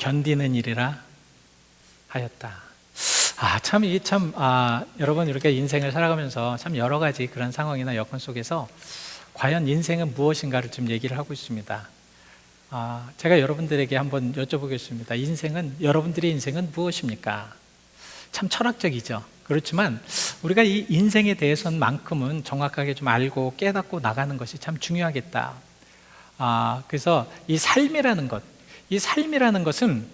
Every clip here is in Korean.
견디는 일이라 하였다. 여러분 이렇게 인생을 살아가면서 참 여러 가지 그런 상황이나 여건 속에서 과연 인생은 무엇인가를 좀 얘기를 하고 있습니다. 제가 여러분들에게 한번 여쭤보겠습니다. 여러분들의 인생은 무엇입니까? 참 철학적이죠. 그렇지만 우리가 이 인생에 대해서만큼은 정확하게 좀 알고 깨닫고 나가는 것이 참 중요하겠다. 그래서 이 삶이라는 것은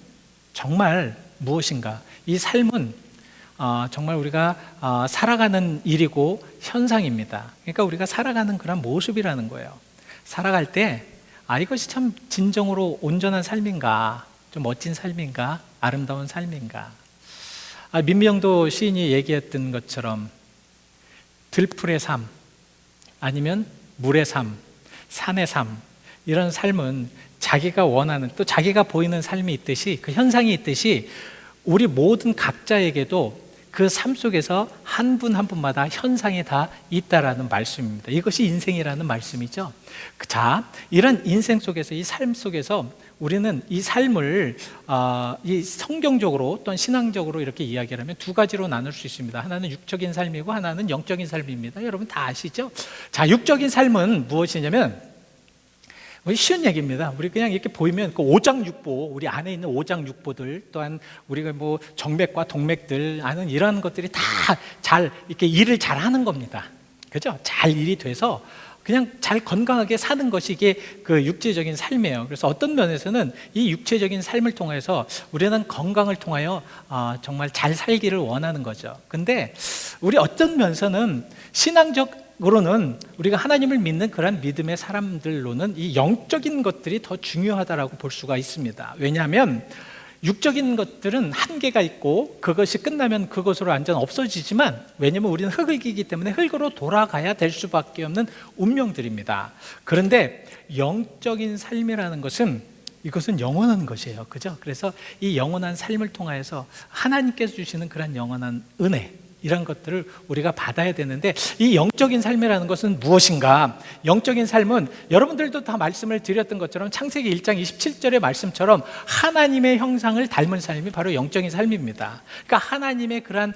정말 무엇인가? 이 삶은 정말 우리가 살아가는 일이고 현상입니다. 그러니까 우리가 살아가는 그런 모습이라는 거예요. 살아갈 때 이것이 참 진정으로 온전한 삶인가? 좀 멋진 삶인가? 아름다운 삶인가? 민명도 시인이 얘기했던 것처럼 들풀의 삶, 아니면 물의 삶, 산의 삶, 이런 삶은 자기가 원하는, 또 자기가 보이는 삶이 있듯이, 그 현상이 있듯이 우리 모든 각자에게도 그 삶 속에서 한 분 한 분마다 현상이 다 있다라는 말씀입니다. 이것이 인생이라는 말씀이죠. 이런 인생 속에서, 이 삶 속에서 우리는 이 삶을 이 성경적으로 또는 신앙적으로 이렇게 이야기를 하면 두 가지로 나눌 수 있습니다. 하나는 육적인 삶이고 하나는 영적인 삶입니다. 여러분 다 아시죠? 육적인 삶은 무엇이냐면 쉬운 얘기입니다. 우리 그냥 이렇게 보이면 그 오장육부, 우리 안에 있는 오장육부들, 또한 우리가 뭐 정맥과 동맥들 아는 이런 것들이 다 잘 이렇게 일을 잘 하는 겁니다. 그죠? 잘 일이 돼서 그냥 잘 건강하게 사는 것이 이게 그 육체적인 삶이에요. 그래서 어떤 면에서는 이 육체적인 삶을 통해서 우리는 건강을 통하여 정말 잘 살기를 원하는 거죠. 근데 우리 어떤 면에서는 신앙적으로는 우리가 하나님을 믿는 그런 믿음의 사람들로는 이 영적인 것들이 더 중요하다라고 볼 수가 있습니다. 왜냐하면 육적인 것들은 한계가 있고 그것이 끝나면 그것으로 완전 없어지지만, 왜냐하면 우리는 흙이기 때문에 흙으로 돌아가야 될 수밖에 없는 운명들입니다. 그런데 영적인 삶이라는 것은 이것은 영원한 것이에요. 그죠? 그래서 이 영원한 삶을 통하여서 하나님께서 주시는 그런 영원한 은혜, 이런 것들을 우리가 받아야 되는데, 이 영적인 삶이라는 것은 무엇인가? 영적인 삶은 여러분들도 다 말씀을 드렸던 것처럼 창세기 1장 27절의 말씀처럼 하나님의 형상을 닮은 삶이 바로 영적인 삶입니다. 그러니까 하나님의 그런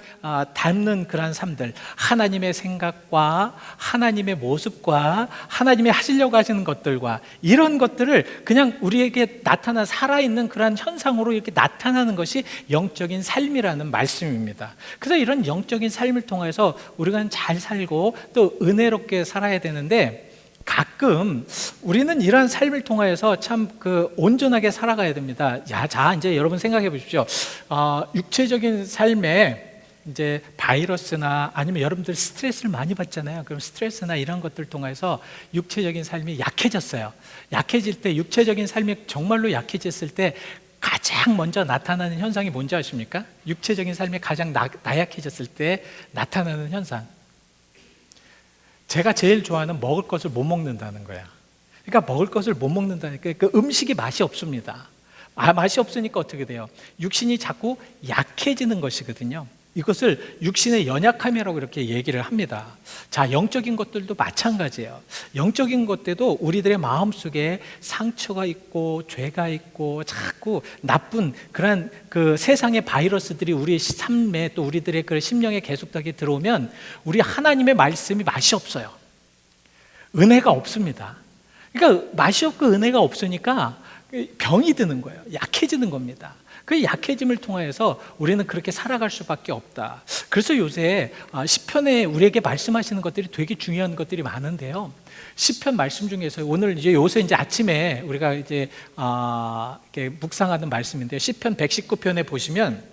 닮는 그런 삶들, 하나님의 생각과 하나님의 모습과 하나님이 하시려고 하시는 것들과 이런 것들을 그냥 우리에게 나타나 살아있는 그런 현상으로 이렇게 나타나는 것이 영적인 삶이라는 말씀입니다. 그래서 이런 영적인 삶을 통해서 우리가 잘 살고 또 은혜롭게 살아야 되는데, 가끔 우리는 이러한 삶을 통해서 참 온전하게 살아가야 됩니다. 이제 여러분 생각해 보십시오. 육체적인 삶에 이제 바이러스나 아니면 여러분들 스트레스를 많이 받잖아요. 그럼 스트레스나 이런 것들 통해서 육체적인 삶이 약해졌어요. 약해질 때, 육체적인 삶이 정말로 약해졌을 때 가장 먼저 나타나는 현상이 뭔지 아십니까? 육체적인 삶이 가장 나약해졌을 때 나타나는 현상, 제가 제일 좋아하는 먹을 것을 못 먹는다는 거야. 그러니까 먹을 것을 못 먹는다니까 그 음식이 맛이 없습니다. 맛이 없으니까 어떻게 돼요? 육신이 자꾸 약해지는 것이거든요. 이것을 육신의 연약함이라고 이렇게 얘기를 합니다. 영적인 것들도 마찬가지예요. 영적인 것들도 우리들의 마음속에 상처가 있고 죄가 있고 자꾸 나쁜 그런 그 세상의 바이러스들이 우리의 삶에, 또 우리들의 그 심령에 계속하게 들어오면 우리 하나님의 말씀이 맛이 없어요. 은혜가 없습니다. 그러니까 맛이 없고 은혜가 없으니까 병이 드는 거예요. 약해지는 겁니다. 그 약해짐을 통해서 우리는 그렇게 살아갈 수밖에 없다. 그래서 요새 시편에 우리에게 말씀하시는 것들이 되게 중요한 것들이 많은데요. 시편 말씀 중에서 오늘 요새 아침에 우리가 이렇게 묵상하는 말씀인데요. 시편 119편에 보시면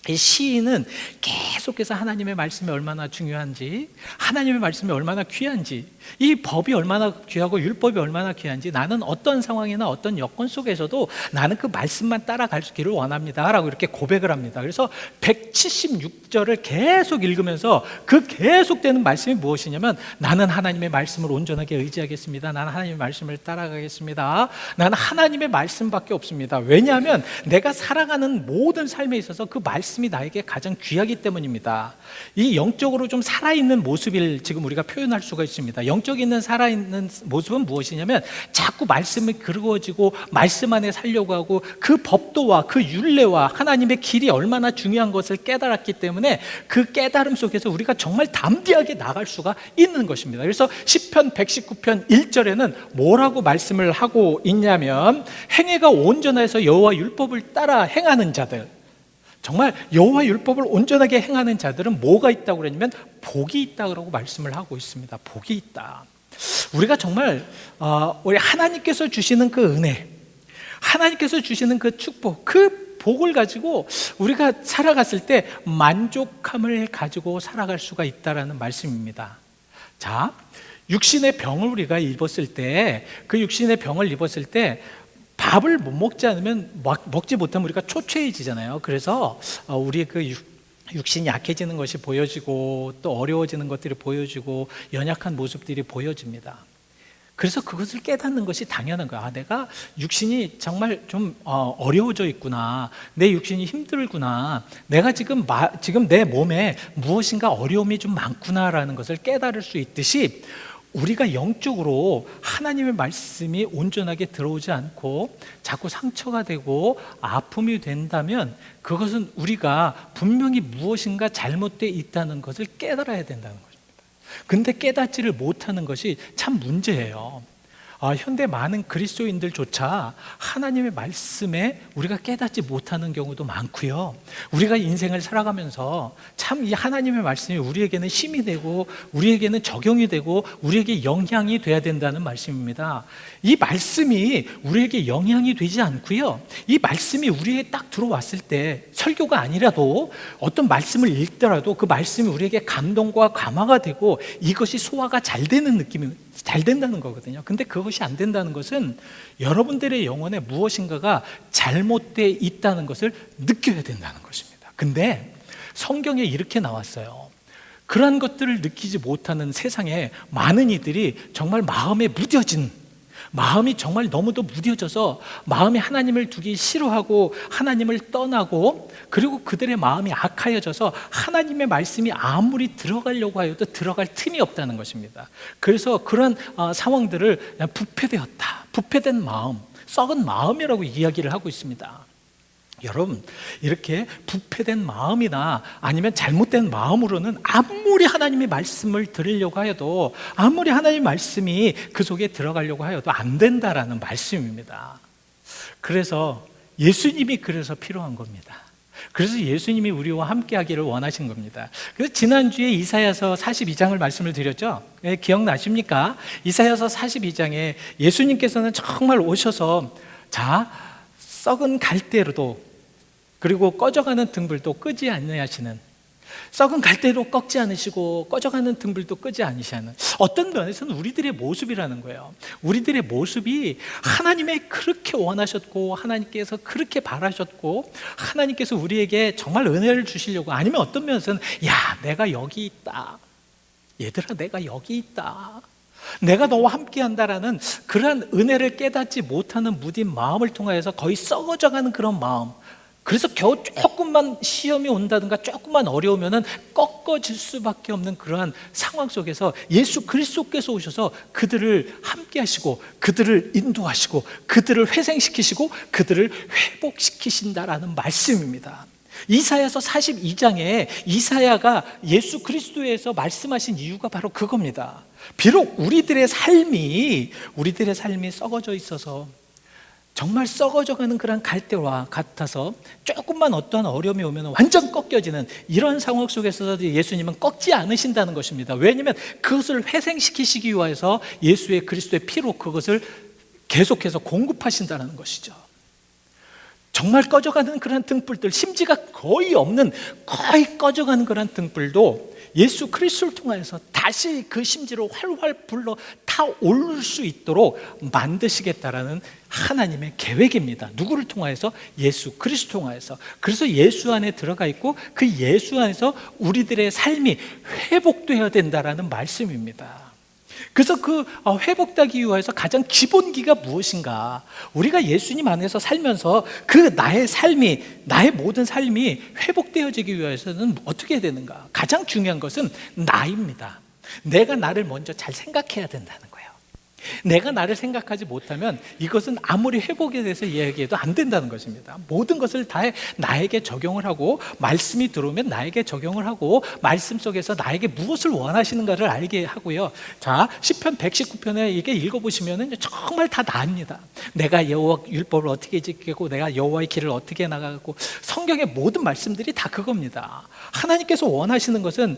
이 시인은 계속해서 하나님의 말씀이 얼마나 중요한지, 하나님의 말씀이 얼마나 귀한지, 이 법이 얼마나 귀하고 율법이 얼마나 귀한지, 나는 어떤 상황이나 어떤 여건 속에서도 나는 그 말씀만 따라가기를 원합니다 라고 이렇게 고백을 합니다. 그래서 176절을 계속 읽으면서 그 계속되는 말씀이 무엇이냐면, 나는 하나님의 말씀을 온전하게 의지하겠습니다. 나는 하나님의 말씀을 따라가겠습니다. 나는 하나님의 말씀밖에 없습니다. 왜냐하면 내가 살아가는 모든 삶에 있어서 그 말씀 말씀이 나에게 가장 귀하기 때문입니다. 이 영적으로 좀 살아있는 모습을 지금 우리가 표현할 수가 있습니다. 영적인 살아있는 모습은 무엇이냐면 자꾸 말씀이 그리워지고 말씀 안에 살려고 하고 그 법도와 그 율례와 하나님의 길이 얼마나 중요한 것을 깨달았기 때문에 그 깨달음 속에서 우리가 정말 담대하게 나갈 수가 있는 것입니다. 그래서 시편 119편 1절에는 뭐라고 말씀을 하고 있냐면 행위가 온전해서 여호와 율법을 따라 행하는 자들, 정말 여호와 율법을 온전하게 행하는 자들은 뭐가 있다고 그러냐면 복이 있다고 말씀을 하고 있습니다. 복이 있다. 우리가 정말 우리 하나님께서 주시는 그 은혜, 하나님께서 주시는 그 축복, 그 복을 가지고 우리가 살아갔을 때 만족함을 가지고 살아갈 수가 있다라는 말씀입니다. 자, 육신의 병을 우리가 입었을 때, 그 육신의 병을 입었을 때 밥을 못 먹지 않으면, 먹지 못하면 우리가 초췌해지잖아요. 그래서 우리의 그 육신이 약해지는 것이 보여지고 또 어려워지는 것들이 보여지고 연약한 모습들이 보여집니다. 그래서 그것을 깨닫는 것이 당연한 거야. 내가 육신이 정말 좀 어려워져 있구나, 내 육신이 힘들구나, 내가 지금 내 몸에 무엇인가 어려움이 좀 많구나라는 것을 깨달을 수 있듯이 우리가 영적으로 하나님의 말씀이 온전하게 들어오지 않고 자꾸 상처가 되고 아픔이 된다면 그것은 우리가 분명히 무엇인가 잘못되어 있다는 것을 깨달아야 된다는 것입니다. 근데 깨닫지를 못하는 것이 참 문제예요. 현대 많은 그리스도인들조차 하나님의 말씀에 우리가 깨닫지 못하는 경우도 많고요. 우리가 인생을 살아가면서 참 이 하나님의 말씀이 우리에게는 힘이 되고 우리에게는 적용이 되고 우리에게 영향이 돼야 된다는 말씀입니다. 이 말씀이 우리에게 영향이 되지 않고요, 이 말씀이 우리에게 딱 들어왔을 때 설교가 아니라도 어떤 말씀을 읽더라도 그 말씀이 우리에게 감동과 감화가 되고 이것이 소화가 잘 되는 느낌이 잘 된다는 거거든요. 근데 그것이 안 된다는 것은 여러분들의 영혼에 무엇인가가 잘못되어 있다는 것을 느껴야 된다는 것입니다. 근데 성경에 이렇게 나왔어요. 그러한 것들을 느끼지 못하는 세상에 많은 이들이 정말 마음에 무뎌진, 마음이 정말 너무도 무뎌져서 마음이 하나님을 두기 싫어하고 하나님을 떠나고, 그리고 그들의 마음이 악하여져서 하나님의 말씀이 아무리 들어가려고 하여도 들어갈 틈이 없다는 것입니다. 그래서 그런 상황들을 부패되었다, 부패된 마음, 썩은 마음이라고 이야기를 하고 있습니다. 여러분, 이렇게 부패된 마음이나 아니면 잘못된 마음으로는 아무리 하나님의 말씀을 들으려고 하여도, 아무리 하나님의 말씀이 그 속에 들어가려고 하여도 안 된다라는 말씀입니다. 그래서 예수님이 그래서 필요한 겁니다. 그래서 예수님이 우리와 함께 하기를 원하신 겁니다. 그래서 지난주에 이사야서 42장을 말씀을 드렸죠. 기억나십니까? 이사야서 42장에 예수님께서는 정말 오셔서 썩은 갈대로도, 그리고 꺼져가는 등불도 끄지 아니하시는, 썩은 갈대로 꺾지 않으시고 꺼져가는 등불도 끄지 않으시는, 어떤 면에서는 우리들의 모습이라는 거예요. 우리들의 모습이 하나님의 그렇게 원하셨고 하나님께서 그렇게 바라셨고 하나님께서 우리에게 정말 은혜를 주시려고, 아니면 어떤 면에서는 내가 여기 있다, 얘들아 내가 여기 있다, 내가 너와 함께 한다라는 그러한 은혜를 깨닫지 못하는 무딘 마음을 통하여서 거의 썩어져가는 그런 마음, 그래서 겨우 조금만 시험이 온다든가 조금만 어려우면은 꺾어질 수밖에 없는 그러한 상황 속에서 예수 그리스도께서 오셔서 그들을 함께 하시고 그들을 인도하시고 그들을 회생시키시고 그들을 회복시키신다라는 말씀입니다. 이사야서 42장에 이사야가 예수 그리스도에서 말씀하신 이유가 바로 그겁니다. 비록 우리들의 삶이 썩어져 있어서 정말 썩어져가는 그런 갈대와 같아서 조금만 어떠한 어려움이 오면 완전 꺾여지는 이런 상황 속에서 예수님은 꺾지 않으신다는 것입니다. 왜냐하면 그것을 회생시키시기 위해서 예수의 그리스도의 피로 그것을 계속해서 공급하신다는 것이죠. 정말 꺼져가는 그런 등불들, 심지가 거의 없는, 거의 꺼져가는 그런 등불도 예수 그리스도를 통해서 다시 그 심지로 활활 불러 타오를 수 있도록 만드시겠다라는 하나님의 계획입니다. 누구를 통하여서? 예수 그리스도 통하여서. 그래서 예수 안에 들어가 있고 그 예수 안에서 우리들의 삶이 회복되어야 된다라는 말씀입니다. 그래서 그 회복되기 위해서 가장 기본기가 무엇인가? 우리가 예수님 안에서 살면서 그 나의 삶이, 나의 모든 삶이 회복되어지기 위해서는 어떻게 해야 되는가? 가장 중요한 것은 나입니다. 내가 나를 먼저 잘 생각해야 된다는 거예요. 내가 나를 생각하지 못하면 이것은 아무리 회복에 대해서 이야기해도 안 된다는 것입니다. 모든 것을 다 나에게 적용을 하고, 말씀이 들어오면 나에게 적용을 하고, 말씀 속에서 나에게 무엇을 원하시는가를 알게 하고요. 자, 시편 119편에 이게 읽어보시면 정말 다 나입니다. 내가 여호와 율법을 어떻게 지키고, 내가 여호와의 길을 어떻게 나가고, 성경의 모든 말씀들이 다 그겁니다. 하나님께서 원하시는 것은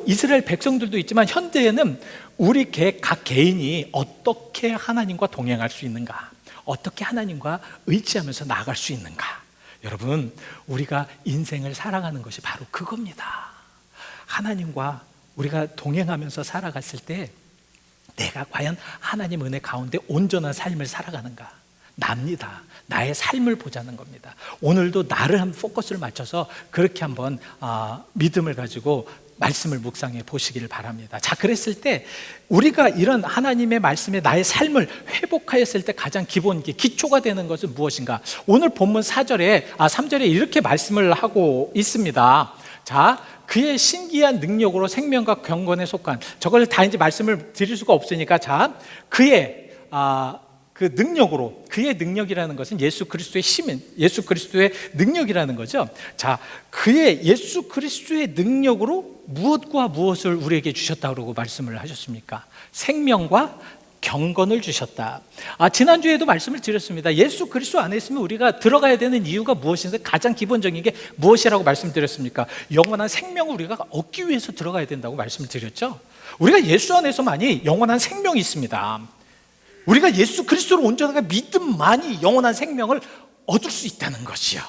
이스라엘 백성들도 있지만 현대에는 우리 각 개인이 어떻게 하나님과 동행할 수 있는가, 어떻게 하나님과 의지하면서 나아갈 수 있는가. 여러분, 우리가 인생을 살아가는 것이 바로 그겁니다. 하나님과 우리가 동행하면서 살아갔을 때 내가 과연 하나님 은혜 가운데 온전한 삶을 살아가는가. 납니다. 나의 삶을 보자는 겁니다. 오늘도 나를 한번 포커스를 맞춰서 그렇게 한번 믿음을 가지고 말씀을 묵상해 보시기를 바랍니다. 자, 그랬을 때 우리가 이런 하나님의 말씀에 나의 삶을 회복하였을 때 가장 기초가 되는 것은 무엇인가? 오늘 본문 3절에 이렇게 말씀을 하고 있습니다. 자, 그의 신기한 능력으로 생명과 경건에 속한, 저걸 다 이제 말씀을 드릴 수가 없으니까, 자, 그의 그 능력으로, 그의 능력이라는 것은 예수 그리스도의 힘인, 예수 그리스도의 능력이라는 거죠. 자, 그의 예수 그리스도의 능력으로 무엇과 무엇을 우리에게 주셨다고 말씀을 하셨습니까? 생명과 경건을 주셨다. 지난주에도 말씀을 드렸습니다. 예수 그리스도 안에 있으면 우리가 들어가야 되는 이유가 무엇인지, 가장 기본적인 게 무엇이라고 말씀드렸습니까? 영원한 생명을 우리가 얻기 위해서 들어가야 된다고 말씀을 드렸죠. 우리가 예수 안에서만이 영원한 생명이 있습니다. 우리가 예수 그리스도로 온전하게 믿음만이 영원한 생명을 얻을 수 있다는 것이요.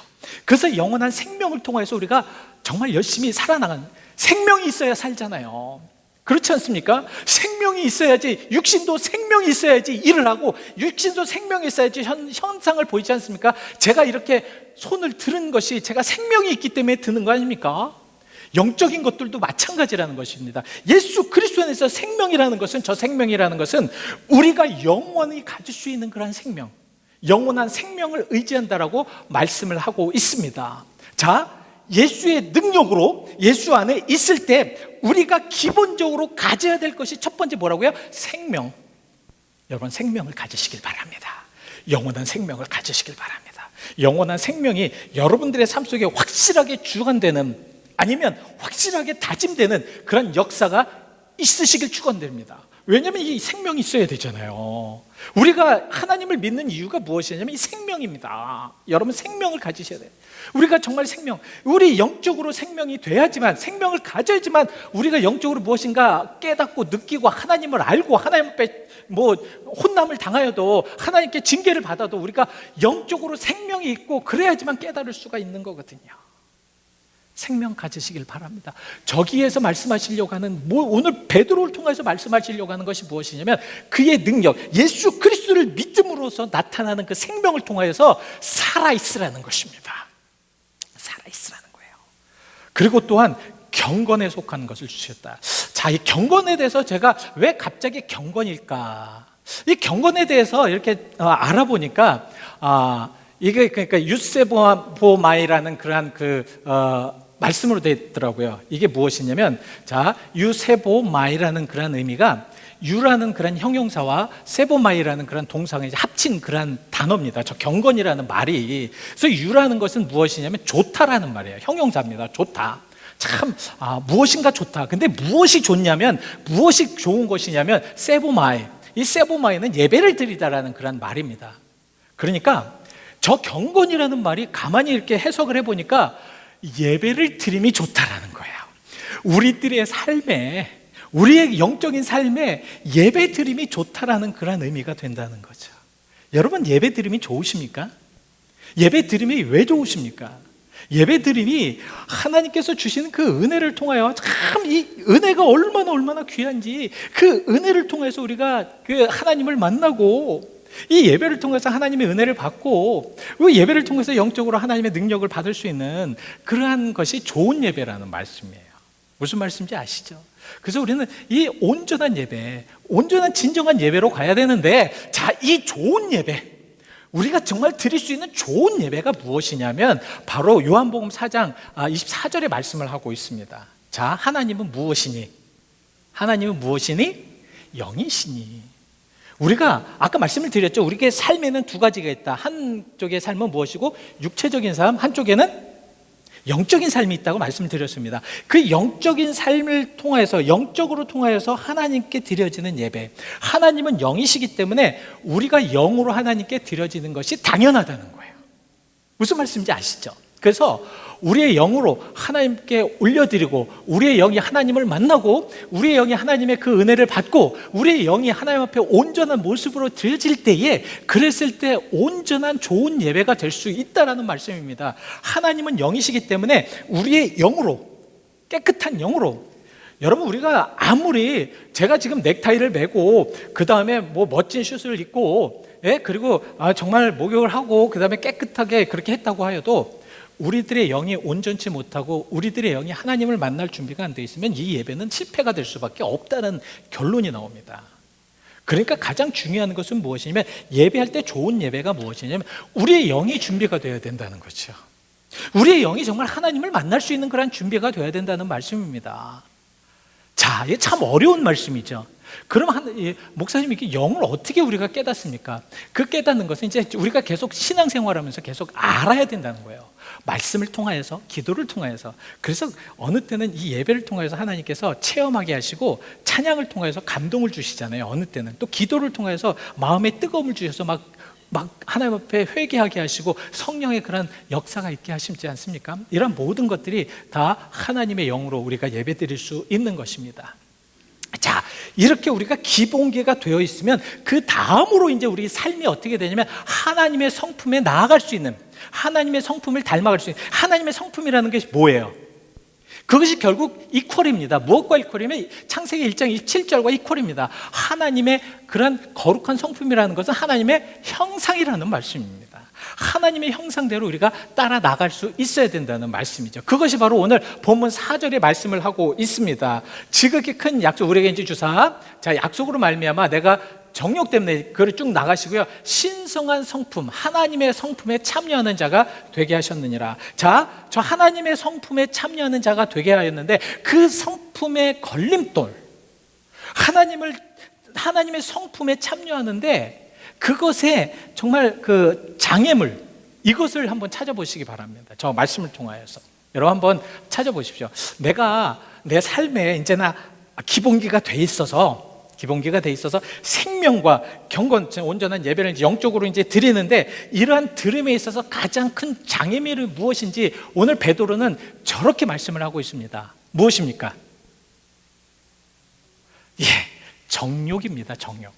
그래서 영원한 생명을 통해서 우리가 정말 열심히 살아나가는, 생명이 있어야 살잖아요. 그렇지 않습니까? 생명이 있어야지, 육신도 생명이 있어야지 일을 하고, 육신도 생명이 있어야지 현상을 보이지 않습니까? 제가 이렇게 손을 들은 것이 제가 생명이 있기 때문에 드는 거 아닙니까? 영적인 것들도 마찬가지라는 것입니다. 예수 그리스도 안에서 생명이라는 것은, 저 생명이라는 것은 우리가 영원히 가질 수 있는 그런 생명, 영원한 생명을 의지한다라고 말씀을 하고 있습니다. 자, 예수의 능력으로 예수 안에 있을 때 우리가 기본적으로 가져야 될 것이 첫 번째 뭐라고요? 생명. 여러분, 생명을 가지시길 바랍니다. 영원한 생명을 가지시길 바랍니다. 영원한 생명이 여러분들의 삶 속에 확실하게 주관되는, 아니면 확실하게 다짐되는 그런 역사가 있으시길 축원드립니다. 왜냐하면 이 생명이 있어야 되잖아요. 우리가 하나님을 믿는 이유가 무엇이냐면 이 생명입니다. 여러분, 생명을 가지셔야 돼요. 우리가 정말 우리 영적으로 생명이 돼야지만, 생명을 가져야지만 우리가 영적으로 무엇인가 깨닫고 느끼고 하나님을 알고, 하나님 앞에 혼남을 당하여도, 하나님께 징계를 받아도 우리가 영적으로 생명이 있고, 그래야지만 깨달을 수가 있는 거거든요. 생명 가지시길 바랍니다. 저기에서 말씀하시려고 하는, 오늘 베드로를 통해서 말씀하시려고 하는 것이 무엇이냐면 그의 능력, 예수 그리스도를 믿음으로써 나타나는 그 생명을 통하여서 살아있으라는 것입니다. 살아있으라는 거예요. 그리고 또한 경건에 속한 것을 주셨다. 자, 이 경건에 대해서 제가 왜 갑자기 경건일까? 이 경건에 대해서 이렇게 알아보니까 이게 그러니까 유세보마이라는 그러한 말씀으로 되어 있더라고요. 이게 무엇이냐면, 자, 유세보마이라는 그런 의미가 유라는 그런 형용사와 세보마이라는 그런 동사가 이제 합친 그런 단어입니다. 저 경건이라는 말이. 그래서 유라는 것은 무엇이냐면 좋다라는 말이에요. 형용사입니다. 좋다. 참 무엇인가 좋다. 근데 무엇이 좋냐면, 무엇이 좋은 것이냐면 세보마이. 이 세보마이는 예배를 드리다라는 그런 말입니다. 그러니까 저 경건이라는 말이 가만히 이렇게 해석을 해보니까 예배를 드림이 좋다라는 거예요. 우리들의 삶에, 우리의 영적인 삶에 예배 드림이 좋다라는 그런 의미가 된다는 거죠. 여러분, 예배 드림이 좋으십니까? 예배 드림이 왜 좋으십니까? 예배 드림이 하나님께서 주시는 그 은혜를 통하여, 참 이 은혜가 얼마나 귀한지, 그 은혜를 통해서 우리가 그 하나님을 만나고, 이 예배를 통해서 하나님의 은혜를 받고, 예배를 통해서 영적으로 하나님의 능력을 받을 수 있는 그러한 것이 좋은 예배라는 말씀이에요. 무슨 말씀인지 아시죠? 그래서 우리는 이 온전한 예배, 온전한 진정한 예배로 가야 되는데, 자, 이 좋은 예배, 우리가 정말 드릴 수 있는 좋은 예배가 무엇이냐면 바로 요한복음 4장 24절의 말씀을 하고 있습니다. 자, 하나님은 무엇이니? 하나님은 무엇이니? 영이시니. 우리가 아까 말씀을 드렸죠. 우리의 삶에는 두 가지가 있다. 한쪽의 삶은 무엇이고 육체적인 삶, 한쪽에는 영적인 삶이 있다고 말씀을 드렸습니다. 그 영적인 삶을 통하여서, 영적으로 통하여서 하나님께 드려지는 예배, 하나님은 영이시기 때문에 우리가 영으로 하나님께 드려지는 것이 당연하다는 거예요. 무슨 말씀인지 아시죠? 그래서 우리의 영으로 하나님께 올려드리고, 우리의 영이 하나님을 만나고, 우리의 영이 하나님의 그 은혜를 받고, 우리의 영이 하나님 앞에 온전한 모습으로 드려질 때에, 그랬을 때 온전한 좋은 예배가 될 수 있다라는 말씀입니다. 하나님은 영이시기 때문에 우리의 영으로, 깨끗한 영으로, 여러분, 우리가 아무리 제가 지금 넥타이를 매고 그 다음에 뭐 멋진 슛을 입고, 그리고 정말 목욕을 하고 그 다음에 깨끗하게 그렇게 했다고 하여도 우리들의 영이 온전치 못하고 우리들의 영이 하나님을 만날 준비가 안 돼 있으면 이 예배는 실패가 될 수밖에 없다는 결론이 나옵니다. 그러니까 가장 중요한 것은 무엇이냐면, 예배할 때 좋은 예배가 무엇이냐면 우리의 영이 준비가 되어야 된다는 거죠. 우리의 영이 정말 하나님을 만날 수 있는 그런 준비가 되어야 된다는 말씀입니다. 자, 이게 참 어려운 말씀이죠. 그럼 목사님, 이게 영을 어떻게 우리가 깨닫습니까? 그 깨닫는 것은 이제 우리가 계속 신앙생활하면서 계속 알아야 된다는 거예요. 말씀을 통하여서, 기도를 통하여서. 그래서 어느 때는 이 예배를 통해서 하나님께서 체험하게 하시고, 찬양을 통해서 감동을 주시잖아요. 어느 때는 또 기도를 통해서 마음에 뜨거움을 주셔서 막 하나님 앞에 회개하게 하시고 성령의 그런 역사가 있게 하시지 않습니까? 이런 모든 것들이 다 하나님의 영으로 우리가 예배드릴 수 있는 것입니다. 자, 이렇게 우리가 기본기가 되어 있으면 그 다음으로 이제 우리 삶이 어떻게 되냐면 하나님의 성품에 나아갈 수 있는, 하나님의 성품을 닮아갈 수 있는, 하나님의 성품이라는 것이 뭐예요? 그것이 결국 이퀄입니다. 무엇과 이퀄이면 창세기 1장 7절과 이퀄입니다. 하나님의 그런 거룩한 성품이라는 것은 하나님의 형상이라는 말씀입니다. 하나님의 형상대로 우리가 따라 나갈 수 있어야 된다는 말씀이죠. 그것이 바로 오늘 본문 4절의 말씀을 하고 있습니다. 지극히 큰 약속, 우리에게 이제 주사, 자, 약속으로 말미암아 내가 정욕 때문에 그를 쭉 나가시고요, 신성한 성품, 하나님의 성품에 참여하는 자가 되게 하셨느니라. 자, 저 하나님의 성품에 참여하는 자가 되게 하였는데, 그 성품의 걸림돌, 하나님의 성품에 참여하는데 그것에 정말 그 장애물, 이것을 한번 찾아보시기 바랍니다. 저 말씀을 통하여서 여러분 한번 찾아보십시오. 내가 내 삶에 이제나 기본기가 돼 있어서 생명과 경건, 온전한 예배를 영적으로 이제 드리는데, 이러한 드림에 있어서 가장 큰 장애물이 무엇인지 오늘 베드로는 저렇게 말씀을 하고 있습니다. 무엇입니까? 정욕입니다. 정욕.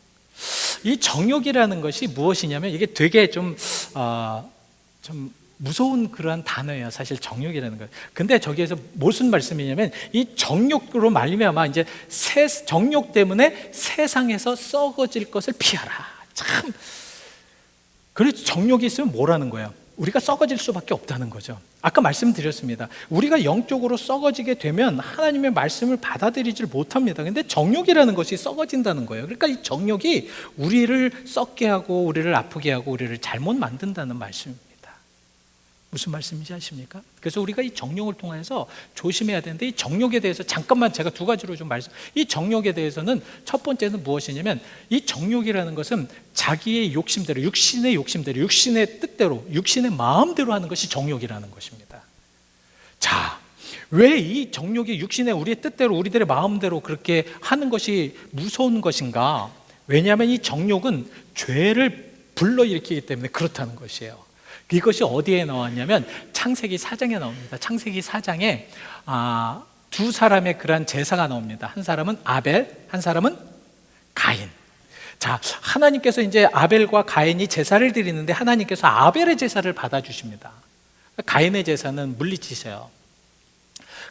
이 정욕이라는 것이 무엇이냐면, 이게 되게 좀 무서운 그러한 단어예요. 사실 정욕이라는 것. 근데 저기에서 무슨 말씀이냐면, 이 정욕으로 말미암아 이제 정욕 때문에 세상에서 썩어질 것을 피하라. 참. 그래서 정욕이 있으면 뭐라는 거예요? 우리가 썩어질 수밖에 없다는 거죠. 아까 말씀드렸습니다. 우리가 영적으로 썩어지게 되면 하나님의 말씀을 받아들이질 못합니다. 근데 정욕이라는 것이 썩어진다는 거예요. 그러니까 이 정욕이 우리를 썩게 하고 우리를 아프게 하고 우리를 잘못 만든다는 말씀입니다. 무슨 말씀인지 아십니까? 그래서 우리가 이 정욕을 통해서 조심해야 되는데, 이 정욕에 대해서 잠깐만 제가 두 가지로 좀 이 정욕에 대해서는 첫 번째는 무엇이냐면, 이 정욕이라는 것은 자기의 욕심대로, 육신의 욕심대로, 육신의 뜻대로, 육신의 마음대로 하는 것이 정욕이라는 것입니다. 자, 왜 이 정욕이 육신의 우리의 뜻대로, 우리들의 마음대로 그렇게 하는 것이 무서운 것인가? 왜냐하면 이 정욕은 죄를 불러일으키기 때문에 그렇다는 것이에요. 이것이 어디에 나왔냐면 창세기 4장에 나옵니다. 창세기 4장에 두 사람의 그러한 제사가 나옵니다. 한 사람은 아벨, 한 사람은 가인. 자, 하나님께서 이제 아벨과 가인이 제사를 드리는데 하나님께서 아벨의 제사를 받아주십니다. 가인의 제사는 물리치세요.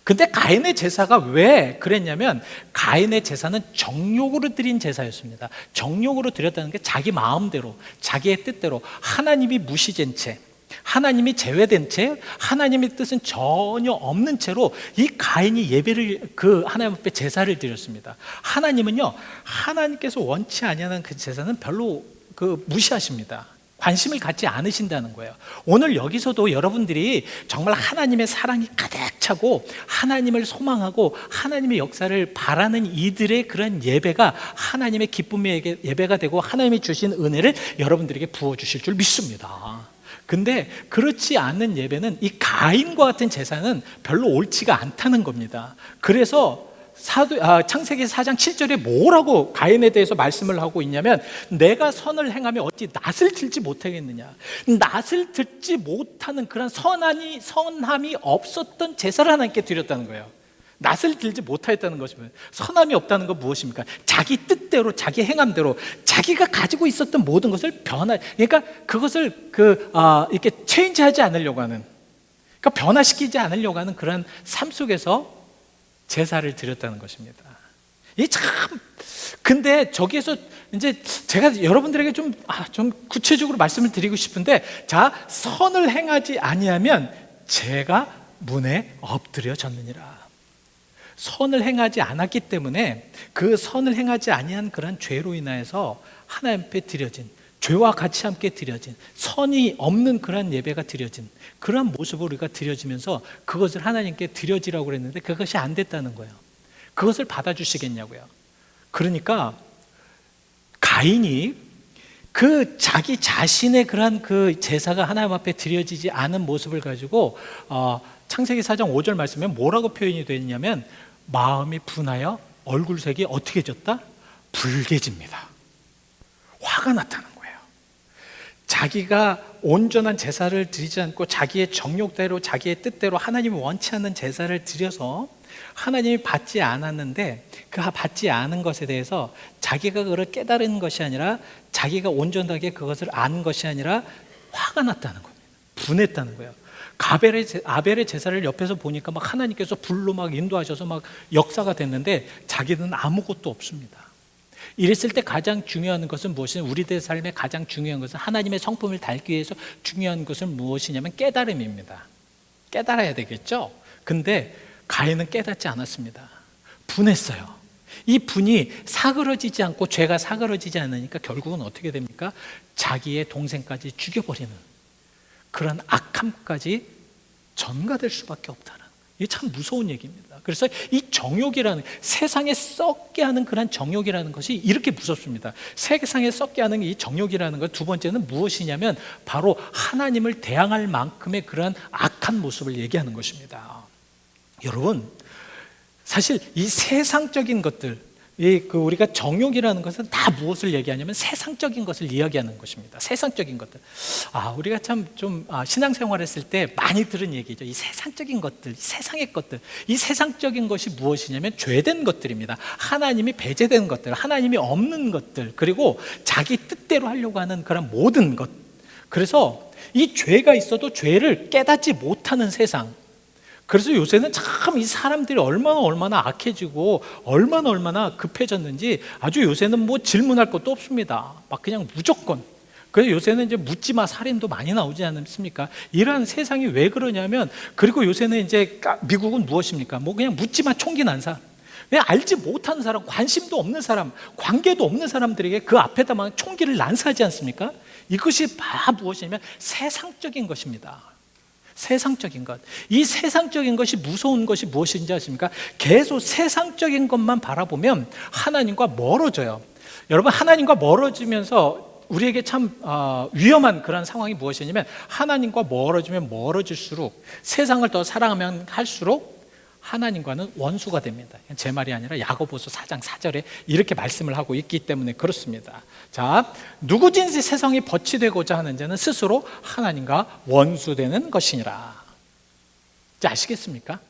근데 가인의 제사가 왜 그랬냐면, 가인의 제사는 정욕으로 드린 제사였습니다. 정욕으로 드렸다는 게 자기 마음대로, 자기의 뜻대로, 하나님이 무시된 채, 하나님이 제외된 채, 하나님의 뜻은 전혀 없는 채로 이 가인이 예배를, 그 하나님 앞에 제사를 드렸습니다. 하나님은요, 하나님께서 원치 아니하는 그 제사는 별로 무시하십니다. 관심을 갖지 않으신다는 거예요. 오늘 여기서도 여러분들이 정말 하나님의 사랑이 가득 차고 하나님을 소망하고 하나님의 역사를 바라는 이들의 그런 예배가 하나님의 기쁨의 예배가 되고 하나님이 주신 은혜를 여러분들에게 부어주실 줄 믿습니다. 근데 그렇지 않는 예배는, 이 가인과 같은 제사는 별로 옳지가 않다는 겁니다. 그래서 창세기 4장 7절에 뭐라고 가인에 대해서 말씀을 하고 있냐면, 내가 선을 행하며 어찌 낫을 들지 못하겠느냐. 낫을 듣지 못하는 그런 선함이 없었던 제사를 하나님께 드렸다는 거예요. 낫을 들지 못하였다는 것이면 선함이 없다는 건 무엇입니까? 자기 뜻대로, 자기 행함대로 자기가 가지고 있었던 모든 것을 그러니까 그것을 이렇게 체인지하지 않으려고 하는, 그러니까 변화시키지 않으려고 하는 그런 삶 속에서 제사를 드렸다는 것입니다. 이 참, 근데 저기에서 이제 제가 여러분들에게 좀 구체적으로 말씀을 드리고 싶은데, 자, 선을 행하지 아니하면 제가 문에 엎드려졌느니라. 선을 행하지 않았기 때문에 그 선을 행하지 아니한 그런 죄로 인하여서 하나님 앞에 드려진, 죄와 같이 함께 드려진, 선이 없는 그런 예배가 드려진 그런 모습으로 우리가 드려지면서 그것을 하나님께 드려지라고 그랬는데 그것이 안 됐다는 거예요. 그것을 받아주시겠냐고요. 그러니까 가인이 그 자기 자신의 그런 그 제사가 하나님 앞에 드려지지 않은 모습을 가지고 창세기 4장 5절 말씀에 뭐라고 표현이 되어 있냐면, 마음이 분하여 얼굴색이 어떻게 졌다? 붉게집니다. 화가 났다는 거예요. 자기가 온전한 제사를 드리지 않고 자기의 정욕대로, 자기의 뜻대로 하나님이 원치 않는 제사를 드려서 하나님이 받지 않았는데, 그 받지 않은 것에 대해서 자기가 그걸 깨달은 것이 아니라, 자기가 온전하게 그것을 아는 것이 아니라 화가 났다는 겁니다. 분했다는 거예요. 아벨의 제사를 옆에서 보니까 막 하나님께서 불로 막 인도하셔서 막 역사가 됐는데 자기는 아무것도 없습니다. 이랬을 때 가장 중요한 것은 무엇이냐면, 우리들의 삶에 가장 중요한 것은, 하나님의 성품을 닮기 위해서 중요한 것은 무엇이냐면 깨달음입니다. 깨달아야 되겠죠? 근데 가인은 깨닫지 않았습니다. 분했어요. 이 분이 사그러지지 않고, 죄가 사그러지지 않으니까 결국은 어떻게 됩니까? 자기의 동생까지 죽여버리는 그런 악함까지 전가될 수밖에 없다는, 이게 참 무서운 얘기입니다. 그래서 이 정욕이라는, 세상에 썩게 하는 그런 정욕이라는 것이 이렇게 무섭습니다. 세상에 썩게 하는 이 정욕이라는 것, 두 번째는 무엇이냐면 바로 하나님을 대항할 만큼의 그런 악한 모습을 얘기하는 것입니다. 여러분, 사실 이 세상적인 것들, 우리가 정욕이라는 것은 다 무엇을 얘기하냐면 세상적인 것을 이야기하는 것입니다. 세상적인 것들. 우리가 참 신앙생활 했을 때 많이 들은 얘기죠. 이 세상적인 것들, 세상의 것들. 이 세상적인 것이 무엇이냐면 죄된 것들입니다. 하나님이 배제된 것들, 하나님이 없는 것들, 그리고 자기 뜻대로 하려고 하는 그런 모든 것. 그래서 이 죄가 있어도 죄를 깨닫지 못하는 세상. 그래서 요새는 참 이 사람들이 얼마나 악해지고 얼마나 급해졌는지, 아주 요새는 뭐 질문할 것도 없습니다. 막 그냥 무조건. 그래서 요새는 이제 묻지마 살인도 많이 나오지 않습니까? 이러한 세상이 왜 그러냐면, 그리고 요새는 이제 미국은 무엇입니까? 뭐 그냥 묻지마 총기 난 사람, 그냥 알지 못하는 사람, 관심도 없는 사람, 관계도 없는 사람들에게 그 앞에다만 총기를 난사하지 않습니까? 이것이 다 무엇이냐면 세상적인 것입니다. 세상적인 것. 이 세상적인 것이 무서운 것이 무엇인지 아십니까? 계속 세상적인 것만 바라보면 하나님과 멀어져요. 여러분, 하나님과 멀어지면서 우리에게 참 위험한 그런 상황이 무엇이냐면, 하나님과 멀어지면 멀어질수록, 세상을 더 사랑하면 할수록 하나님과는 원수가 됩니다. 제 말이 아니라 야고보서 4장 4절에 이렇게 말씀을 하고 있기 때문에 그렇습니다. 자, 누구든지 세상이 벗이 되고자 하는 자는 스스로 하나님과 원수되는 것이니라. 이제 아시겠습니까?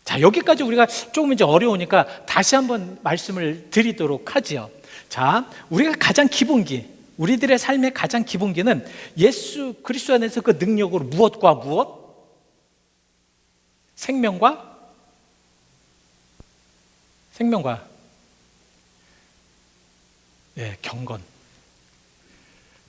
자, 여기까지 우리가 조금 이제 어려우니까 다시 한번 말씀을 드리도록 하지요. 자, 우리가 가장 기본기, 우리들의 삶의 가장 기본기는 예수 그리스도 안에서 그 능력으로 무엇과 무엇? 생명과 경건.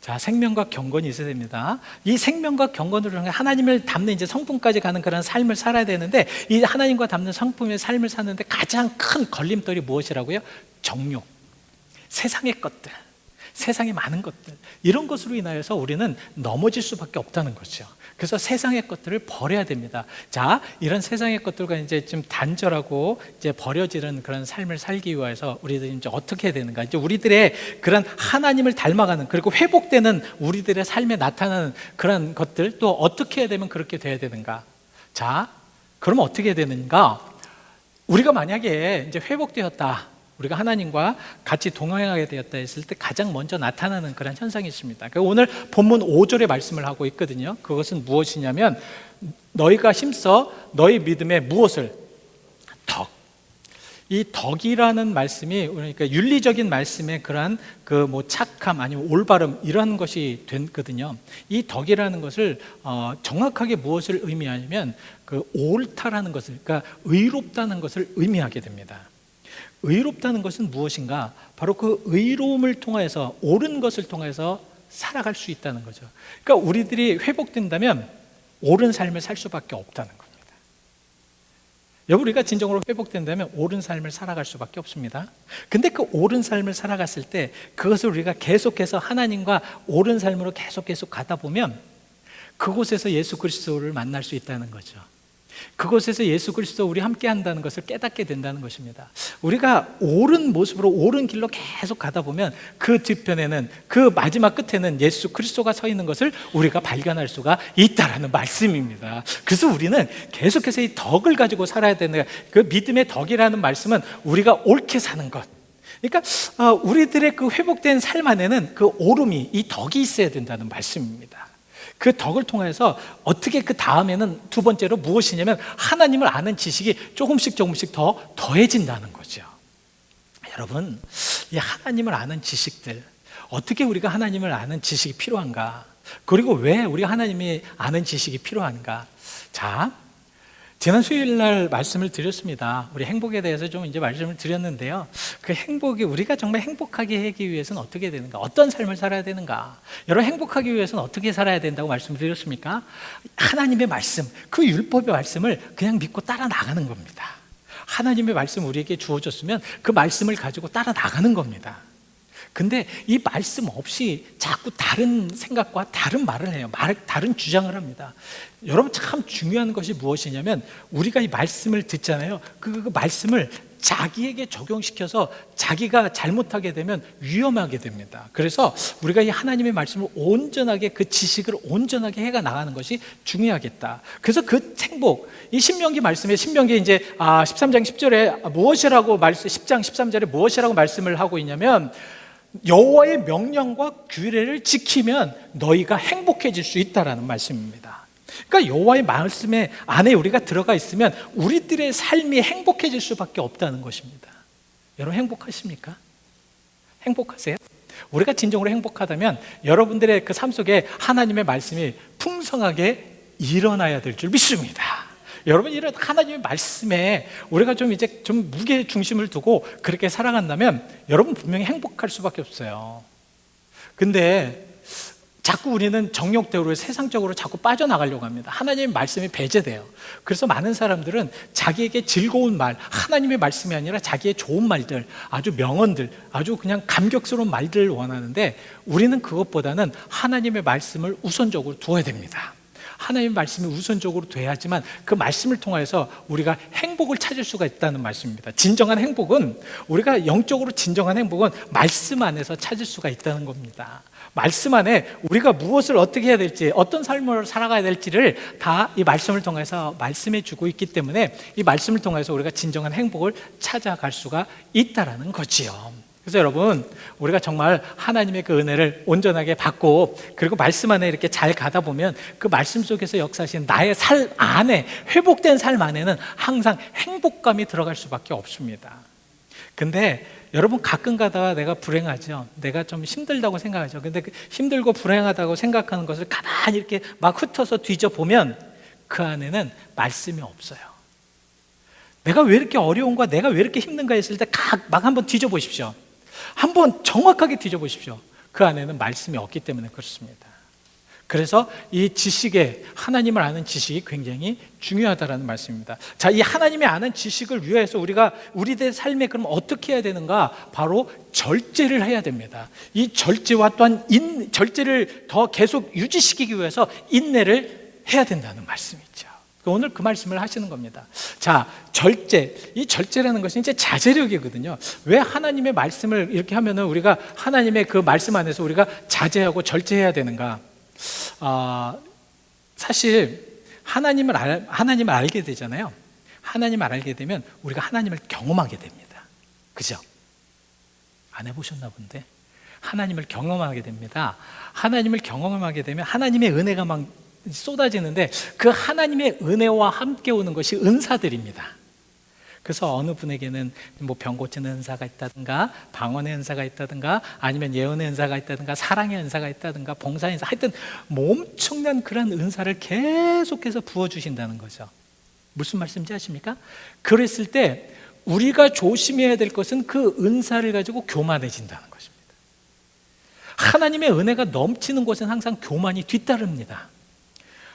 자, 생명과 경건이 있어야 됩니다. 이 생명과 경건으로 하나님을 닮는 이제 성품까지 가는 그런 삶을 살아야 되는데, 이 하나님과 닮는 성품의 삶을 사는데 가장 큰 걸림돌이 무엇이라고요? 정욕, 세상의 것들, 세상의 많은 것들, 이런 것으로 인하여서 우리는 넘어질 수밖에 없다는 거죠. 그래서 세상의 것들을 버려야 됩니다. 자, 이런 세상의 것들과 이제 좀 단절하고 이제 버려지는 그런 삶을 살기 위해서 우리들이 이제 어떻게 해야 되는가? 이제 우리들의 그런 하나님을 닮아가는, 그리고 회복되는 우리들의 삶에 나타나는 그런 것들, 또 어떻게 해야 되면 그렇게 돼야 되는가? 자, 그러면 어떻게 해야 되는가? 우리가 만약에 이제 회복되었다, 우리가 하나님과 같이 동행하게 되었다 했을 때 가장 먼저 나타나는 그런 현상이 있습니다. 오늘 본문 5절의 말씀을 하고 있거든요. 그것은 무엇이냐면, 너희가 힘써 너희 믿음에 무엇을? 덕. 이 덕이라는 말씀이 그러니까 윤리적인 말씀에 그러한 그 뭐 착함 아니면 올바름 이런 것이 됐거든요. 이 덕이라는 것을 정확하게 무엇을 의미하냐면 그 옳다라는 것을, 그러니까 의롭다는 것을 의미하게 됩니다. 의롭다는 것은 무엇인가? 바로 그 의로움을 통해서, 옳은 것을 통해서 살아갈 수 있다는 거죠. 그러니까 우리들이 회복된다면 옳은 삶을 살 수밖에 없다는 겁니다. 우리가 진정으로 회복된다면 옳은 삶을 살아갈 수밖에 없습니다. 근데 그 옳은 삶을 살아갔을 때 그것을 우리가 계속해서 하나님과 옳은 삶으로 계속 가다 보면 그곳에서 예수 그리스도를 만날 수 있다는 거죠. 그곳에서 예수 그리스도 우리 함께 한다는 것을 깨닫게 된다는 것입니다. 우리가 옳은 모습으로 옳은 길로 계속 가다 보면 그 뒤편에는, 그 마지막 끝에는 예수 그리스도가 서 있는 것을 우리가 발견할 수가 있다라는 말씀입니다. 그래서 우리는 계속해서 이 덕을 가지고 살아야 되는, 그 믿음의 덕이라는 말씀은 우리가 옳게 사는 것, 그러니까 우리들의 그 회복된 삶 안에는 그 옳음이, 이 덕이 있어야 된다는 말씀입니다. 그 덕을 통해서 어떻게 그 다음에는 두 번째로 무엇이냐면 하나님을 아는 지식이 조금씩 더 더해진다는 거죠. 여러분, 이 하나님을 아는 지식들, 어떻게 우리가 하나님을 아는 지식이 필요한가? 그리고 왜 우리가 하나님이 아는 지식이 필요한가? 자, 지난 수요일 날 말씀을 드렸습니다. 우리 행복에 대해서 좀 이제 말씀을 드렸는데요. 그 행복이, 우리가 정말 행복하게 하기 위해서는 어떻게 되는가? 어떤 삶을 살아야 되는가? 여러분, 행복하기 위해서는 어떻게 살아야 된다고 말씀드렸습니까? 하나님의 말씀, 그 율법의 말씀을 그냥 믿고 따라 나가는 겁니다. 하나님의 말씀 우리에게 주어졌으면 그 말씀을 가지고 따라 나가는 겁니다. 근데 이 말씀 없이 자꾸 다른 생각과 다른 말을 해요. 다른 주장을 합니다. 여러분, 참 중요한 것이 무엇이냐면 우리가 이 말씀을 듣잖아요. 그 말씀을 자기에게 적용시켜서 자기가 잘못하게 되면 위험하게 됩니다. 그래서 우리가 이 하나님의 말씀을 온전하게, 그 지식을 온전하게 해가 나가는 것이 중요하겠다. 그래서 그 행복, 이 신명기 말씀에, 신명기 이제 13장 10절에 무엇이라고 10장 13절에 무엇이라고 말씀을 하고 있냐면, 여호와의 명령과 규례를 지키면 너희가 행복해질 수 있다라는 말씀입니다. 그러니까 여호와의 말씀에 안에 우리가 들어가 있으면 우리들의 삶이 행복해질 수밖에 없다는 것입니다. 여러분, 행복하십니까? 행복하세요? 우리가 진정으로 행복하다면 여러분들의 그 삶 속에 하나님의 말씀이 풍성하게 일어나야 될 줄 믿습니다. 여러분, 이런 하나님의 말씀에 우리가 좀 이제 좀 무게 중심을 두고 그렇게 살아간다면 여러분 분명히 행복할 수밖에 없어요. 근데 자꾸 우리는 정욕대로 세상적으로 자꾸 빠져나가려고 합니다. 하나님의 말씀이 배제돼요. 그래서 많은 사람들은 자기에게 즐거운 말, 하나님의 말씀이 아니라 자기의 좋은 말들, 아주 명언들, 아주 그냥 감격스러운 말들을 원하는데, 우리는 그것보다는 하나님의 말씀을 우선적으로 두어야 됩니다. 하나님의 말씀이 우선적으로 돼야지만 그 말씀을 통해서 우리가 행복을 찾을 수가 있다는 말씀입니다. 진정한 행복은, 우리가 영적으로 진정한 행복은 말씀 안에서 찾을 수가 있다는 겁니다. 말씀 안에 우리가 무엇을 어떻게 해야 될지, 어떤 삶을 살아가야 될지를 다 이 말씀을 통해서 말씀해 주고 있기 때문에 이 말씀을 통해서 우리가 진정한 행복을 찾아갈 수가 있다는 거지요. 그래서 여러분, 우리가 정말 하나님의 그 은혜를 온전하게 받고, 그리고 말씀 안에 이렇게 잘 가다 보면 그 말씀 속에서 역사하신 나의 삶 안에, 회복된 삶 안에는 항상 행복감이 들어갈 수밖에 없습니다. 근데 여러분, 가끔 가다가 내가 불행하죠. 내가 좀 힘들다고 생각하죠. 근데 그 힘들고 불행하다고 생각하는 것을 가만히 이렇게 막 흩어서 뒤져보면 그 안에는 말씀이 없어요. 내가 왜 이렇게 어려운가, 내가 왜 이렇게 힘든가 했을 때 막 한번 뒤져보십시오. 한번 정확하게 뒤져보십시오. 그 안에는 말씀이 없기 때문에 그렇습니다. 그래서 이 지식에, 하나님을 아는 지식이 굉장히 중요하다라는 말씀입니다. 자, 이 하나님의 아는 지식을 위해서 우리가 우리들의 삶에 그럼 어떻게 해야 되는가? 바로 절제를 해야 됩니다. 이 절제와 또한 절제를 더 계속 유지시키기 위해서 인내를 해야 된다는 말씀이죠. 오늘 그 말씀을 하시는 겁니다. 자, 절제. 이 절제라는 것은 이제 자제력이거든요. 왜 하나님의 말씀을 이렇게 하면은 우리가 하나님의 그 말씀 안에서 우리가 자제하고 절제해야 되는가? 사실 하나님을 알게 되잖아요. 하나님을 알게 되면 우리가 하나님을 경험하게 됩니다. 그죠? 안 해보셨나 본데 하나님을 경험하게 됩니다. 하나님을 경험하게 되면 하나님의 은혜가 막 쏟아지는데 그 하나님의 은혜와 함께 오는 것이 은사들입니다. 그래서 어느 분에게는 뭐 병 고치는 은사가 있다든가 방언의 은사가 있다든가 아니면 예언의 은사가 있다든가 사랑의 은사가 있다든가 봉사의 은사, 하여튼 뭐 엄청난 그런 은사를 계속해서 부어주신다는 거죠. 무슨 말씀인지 아십니까? 그랬을 때 우리가 조심해야 될 것은 그 은사를 가지고 교만해진다는 것입니다. 하나님의 은혜가 넘치는 곳은 항상 교만이 뒤따릅니다.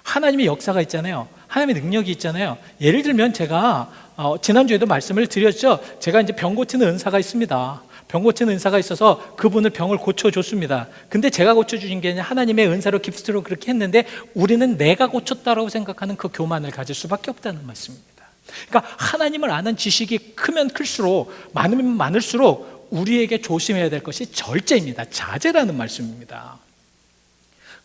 하나님의 역사가 있잖아요. 하나님의 능력이 있잖아요. 예를 들면 제가 지난주에도 말씀을 드렸죠. 제가 이제 병 고치는 은사가 있습니다. 병 고치는 은사가 있어서 그분을 병을 고쳐줬습니다. 근데 제가 고쳐주신 게 아니라 하나님의 은사로 깁스로 그렇게 했는데 우리는 내가 고쳤다라고 생각하는 그 교만을 가질 수밖에 없다는 말씀입니다. 그러니까 하나님을 아는 지식이 크면 클수록, 많으면 많을수록 우리에게 조심해야 될 것이 절제입니다. 자제라는 말씀입니다.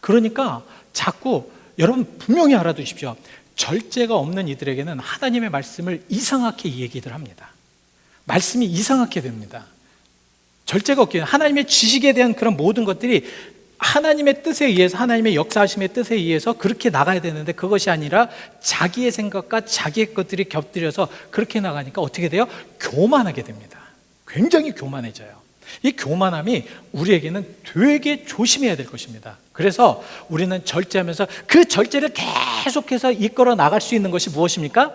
그러니까 자꾸 여러분 분명히 알아두십시오. 절제가 없는 이들에게는 하나님의 말씀을 이상하게 얘기들 합니다. 말씀이 이상하게 됩니다. 절제가 없기에 하나님의 지식에 대한 그런 모든 것들이 하나님의 뜻에 의해서, 하나님의 역사하심의 뜻에 의해서 그렇게 나가야 되는데 그것이 아니라 자기의 생각과 자기의 것들이 겹들여서 그렇게 나가니까 어떻게 돼요? 교만하게 됩니다. 굉장히 교만해져요. 이 교만함이 우리에게는 되게 조심해야 될 것입니다. 그래서 우리는 절제하면서 그 절제를 계속해서 이끌어 나갈 수 있는 것이 무엇입니까?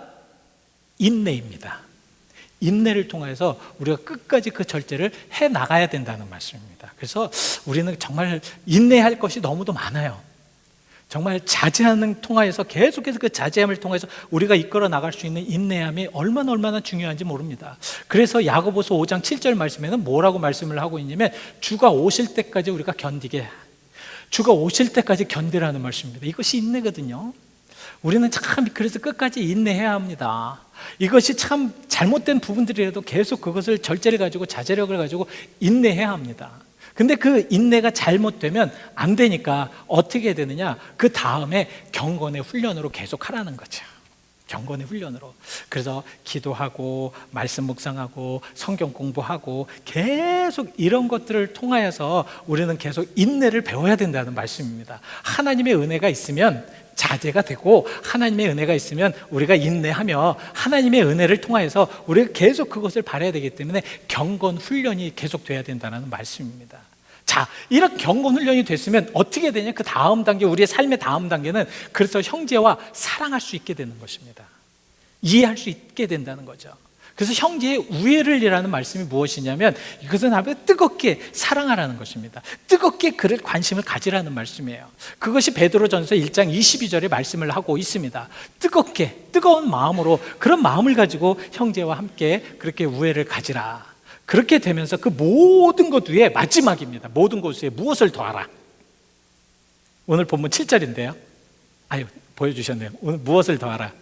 인내입니다. 인내를 통해서 우리가 끝까지 그 절제를 해 나가야 된다는 말씀입니다. 그래서 우리는 정말 인내할 것이 너무도 많아요. 정말 자제하는 통하여서 계속해서 그 자제함을 통해서 우리가 이끌어 나갈 수 있는 인내함이 얼마나 중요한지 모릅니다. 그래서 야고보서 5장 7절 말씀에는 뭐라고 말씀을 하고 있냐면 주가 오실 때까지 우리가 견디게, 주가 오실 때까지 견디라는 말씀입니다. 이것이 인내거든요. 우리는 참 그래서 끝까지 인내해야 합니다. 이것이 참 잘못된 부분들이라도 계속 그것을 절제를 가지고 자제력을 가지고 인내해야 합니다. 근데 그 인내가 잘못되면 안 되니까 어떻게 해야 되느냐? 그 다음에 경건의 훈련으로 계속 하라는 거죠. 경건의 훈련으로. 그래서 기도하고 말씀 묵상하고 성경 공부하고 계속 이런 것들을 통하여서 우리는 계속 인내를 배워야 된다는 말씀입니다. 하나님의 은혜가 있으면 자제가 되고 하나님의 은혜가 있으면 우리가 인내하며 하나님의 은혜를 통하여서 우리가 계속 그것을 바라야 되기 때문에 경건 훈련이 계속 돼야 된다는 말씀입니다. 자, 이런 경건 훈련이 됐으면 어떻게 되냐? 그 다음 단계, 우리의 삶의 다음 단계는 그래서 형제와 사랑할 수 있게 되는 것입니다. 이해할 수 있게 된다는 거죠. 그래서 형제의 우애를 이라는 말씀이 무엇이냐면 이것은 앞에 뜨겁게 사랑하라는 것입니다. 뜨겁게 그를 관심을 가지라는 말씀이에요. 그것이 베드로전서 1장 22절에 말씀을 하고 있습니다. 뜨겁게, 뜨거운 마음으로 그런 마음을 가지고 형제와 함께 그렇게 우애를 가지라. 그렇게 되면서 그 모든 것 위에 마지막입니다. 모든 것 위에 무엇을 더하라. 오늘 본문 7절인데요. 아유, 보여주셨네요. 오늘 무엇을 더하라.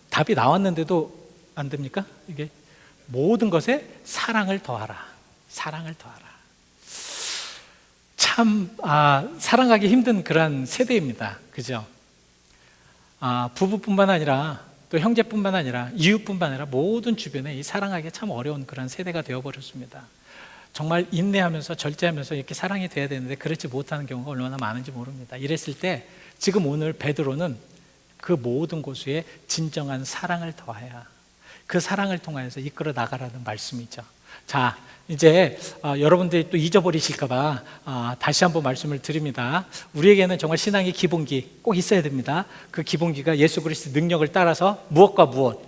답이 나왔는데도 안 됩니까? 이게 모든 것에 사랑을 더하라. 사랑을 더하라. 참 사랑하기 힘든 그런 세대입니다. 그죠? 부부뿐만 아니라 또 형제뿐만 아니라 이웃뿐만 아니라 모든 주변에 이 사랑하기 참 어려운 그런 세대가 되어버렸습니다. 정말 인내하면서 절제하면서 이렇게 사랑이 돼야 되는데 그렇지 못하는 경우가 얼마나 많은지 모릅니다. 이랬을 때 지금 오늘 베드로는 그 모든 곳에 진정한 사랑을 더하여 그 사랑을 통해서 이끌어 나가라는 말씀이죠. 자, 이제 여러분들이 또 잊어버리실까 봐 다시 한번 말씀을 드립니다. 우리에게는 정말 신앙의 기본기 꼭 있어야 됩니다. 그 기본기가 예수 그리스도의 능력을 따라서 무엇과 무엇?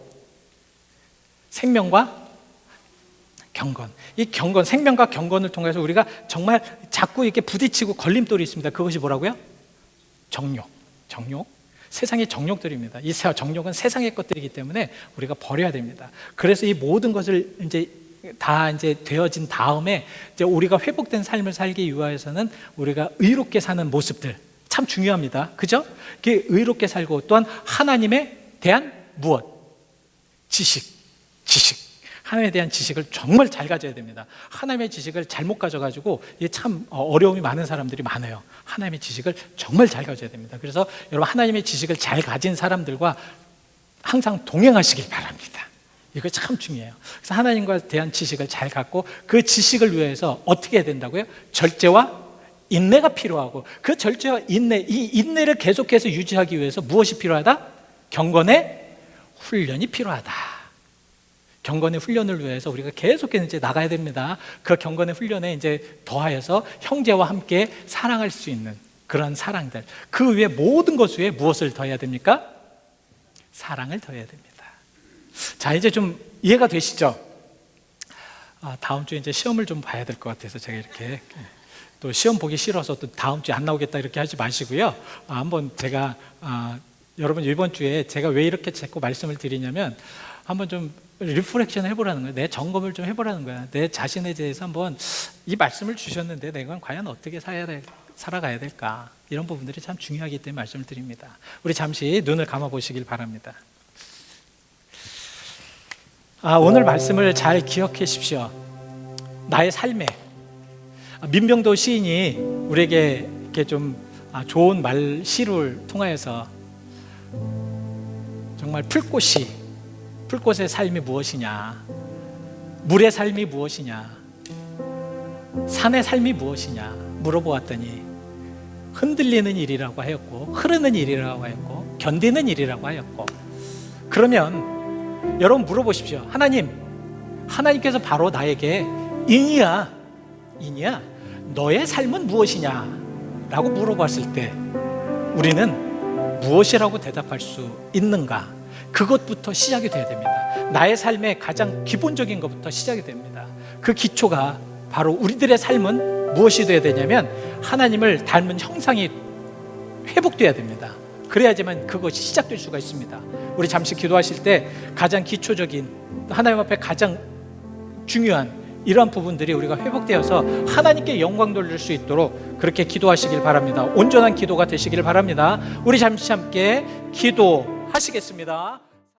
생명과 경건. 이 경건, 생명과 경건을 통해서 우리가 정말 자꾸 이렇게 부딪히고 걸림돌이 있습니다. 그것이 뭐라고요? 정욕. 세상의 정욕들입니다. 이 정욕은 세상의 것들이기 때문에 우리가 버려야 됩니다. 그래서 이 모든 것을 이제 되어진 다음에 이제 우리가 회복된 삶을 살기 위해서는 우리가 의롭게 사는 모습들 참 중요합니다. 그죠? 의롭게 살고 또한 하나님에 대한 무엇? 지식. 하나님에 대한 지식을 정말 잘 가져야 됩니다. 하나님의 지식을 잘못 가져가지고 이게 참 어려움이 많은 사람들이 많아요. 하나님의 지식을 정말 잘 가져야 됩니다. 그래서 여러분 하나님의 지식을 잘 가진 사람들과 항상 동행하시길 바랍니다. 이거 참 중요해요. 그래서 하나님과 대한 지식을 잘 갖고 그 지식을 위해서 어떻게 해야 된다고요? 절제와 인내가 필요하고 그 절제와 인내, 이 인내를 계속해서 유지하기 위해서 무엇이 필요하다? 경건의 훈련이 필요하다. 경건의 훈련을 위해서 우리가 계속해서 이제 나가야 됩니다. 그 경건의 훈련에 이제 더하여서 형제와 함께 사랑할 수 있는 그런 사랑들. 그 위에 모든 것 위에 무엇을 더해야 됩니까? 사랑을 더해야 됩니다. 자, 이제 좀 이해가 되시죠? 다음 주에 이제 시험을 좀 봐야 될 것 같아서 제가 이렇게 또 시험 보기 싫어서 또 다음 주에 안 나오겠다 이렇게 하지 마시고요. 한번 제가 여러분 이번 주에 제가 왜 이렇게 자꾸 말씀을 드리냐면 한번 좀 리프렉션 해보라는 거예요. 내 점검을 좀 해보라는 거야. 내 자신에 대해서 한번 이 말씀을 주셨는데 내가 과연 어떻게 살아가야 될까? 이런 부분들이 참 중요하기 때문에 말씀을 드립니다. 우리 잠시 눈을 감아 보시길 바랍니다. 오늘 말씀을 잘 기억하십시오. 나의 삶에 민병도 시인이 우리에게 이렇게 좀 좋은 시를 통하여서 정말 풀꽃의 삶이 무엇이냐, 물의 삶이 무엇이냐, 산의 삶이 무엇이냐 물어보았더니 흔들리는 일이라고 하였고, 흐르는 일이라고 하였고, 견디는 일이라고 하였고. 그러면 여러분 물어보십시오. 하나님께서 바로 나에게 인이야 너의 삶은 무엇이냐 라고 물어봤을 때 우리는 무엇이라고 대답할 수 있는가? 그것부터 시작이 돼야 됩니다. 나의 삶의 가장 기본적인 것부터 시작이 됩니다. 그 기초가 바로 우리들의 삶은 무엇이 돼야 되냐면 하나님을 닮은 형상이 회복돼야 됩니다. 그래야지만 그것이 시작될 수가 있습니다. 우리 잠시 기도하실 때 가장 기초적인 하나님 앞에 가장 중요한 이러한 부분들이 우리가 회복되어서 하나님께 영광 돌릴 수 있도록 그렇게 기도하시길 바랍니다. 온전한 기도가 되시길 바랍니다. 우리 잠시 함께 기도하시겠습니다.